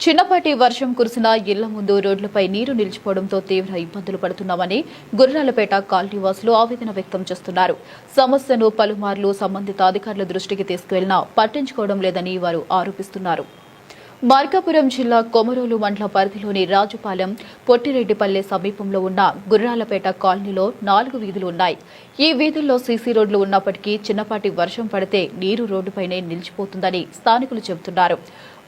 చిన్నపాటి వర్షం కురిసిన ఇళ్ల ముందు రోడ్లపై నీరు నిలిచిపోవడంతో తీవ్ర ఇబ్బందులు పడుతున్నామని గుర్రాలపేట కాలనీవాసులు ఆవేదన వ్యక్తం చేస్తున్నారు. సమస్యను పలుమార్లు సంబంధిత అధికారుల దృష్టికి తీసుకువెళ్లినా పట్టించుకోవడం లేదని వారు ఆరోపిస్తున్నారు. మార్కాపురం జిల్లా కొమరోలు మండల పరిధిలోని రాజుపాలెం, పొట్టిరెడ్డిపల్లె సమీపంలో ఉన్న గుర్రాలపేట కాలనీలో 4 వీధులు ఉన్నాయి. ఈ వీధుల్లో సీసీ రోడ్లు ఉన్నప్పటికీ చిన్నపాటి వర్షం పడితే నీరు రోడ్డుపైనే నిలిచిపోతుందని స్థానికులు చెబుతున్నారు.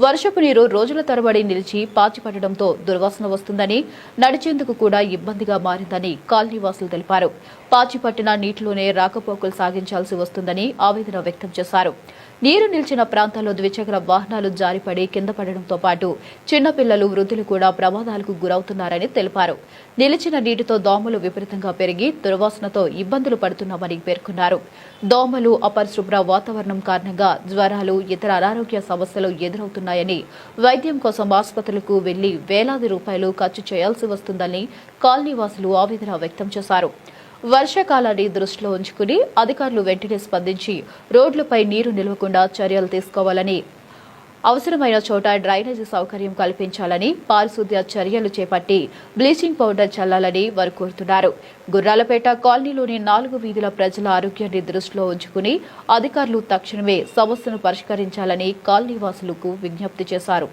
వర్షపు నీరు రోజుల తరబడి నిలిచి పాచిపడడంతో దుర్వాసన వస్తుందని, నడిచేందుకు కూడా ఇబ్బందిగా మారిందని కాలనీవాసులు తెలిపారు. పాచిపట్టిన నీటిలోనే రాకపోకలు సాగించాల్సి వస్తుందని ఆవేదన వ్యక్తం చేశారు. నీరు నిలిచిన ప్రాంతాల్లో ద్విచక్ర వాహనాలు జారిపడి కింద పడడంతో పాటు చిన్నపిల్లలు, వృద్ధులు కూడా ప్రమాదాలకు గురవుతున్నారని తెలిపారు. నిలిచిన నీటితో దోమలు విపరీతంగా పెరిగి దుర్వాసనతో ఇబ్బందులు పడుతున్నామని పేర్కొన్నారు. దోమలు, అపరిశుభ్ర వాతావరణం కారణంగా జ్వరాలు, ఇతర అనారోగ్య సమస్యలు ఎదురవుతున్నాయని, వైద్యం కోసం ఆసుపత్రులకు వెళ్లి వేలాది రూపాయలు ఖర్చు చేయాల్సి వస్తుందని కాలనీవాసులు ఆవేదన వ్యక్తం చేశారు. వర్షాకాలాన్ని దృష్టిలో ఉంచుకుని అధికారులు వెంటనే స్పందించి రోడ్లపై నీరు నిలవకుండా చర్యలు తీసుకోవాలని, అవసరమైన చోట డ్రైనేజీ సౌకర్యం కల్పించాలని, పారిశుద్ధ్య చర్యలు చేపట్టి బ్లీచింగ్ పౌడర్ చల్లాలని వారు కోరుతున్నారు. గుర్రాలపేట కాలనీలోని 4 వీధుల ప్రజల ఆరోగ్యాన్ని దృష్టిలో ఉంచుకుని అధికారులు తక్షణమే సమస్యను పరిష్కరించాలని కాలనీవాసులకు విజ్ఞప్తి చేశారు.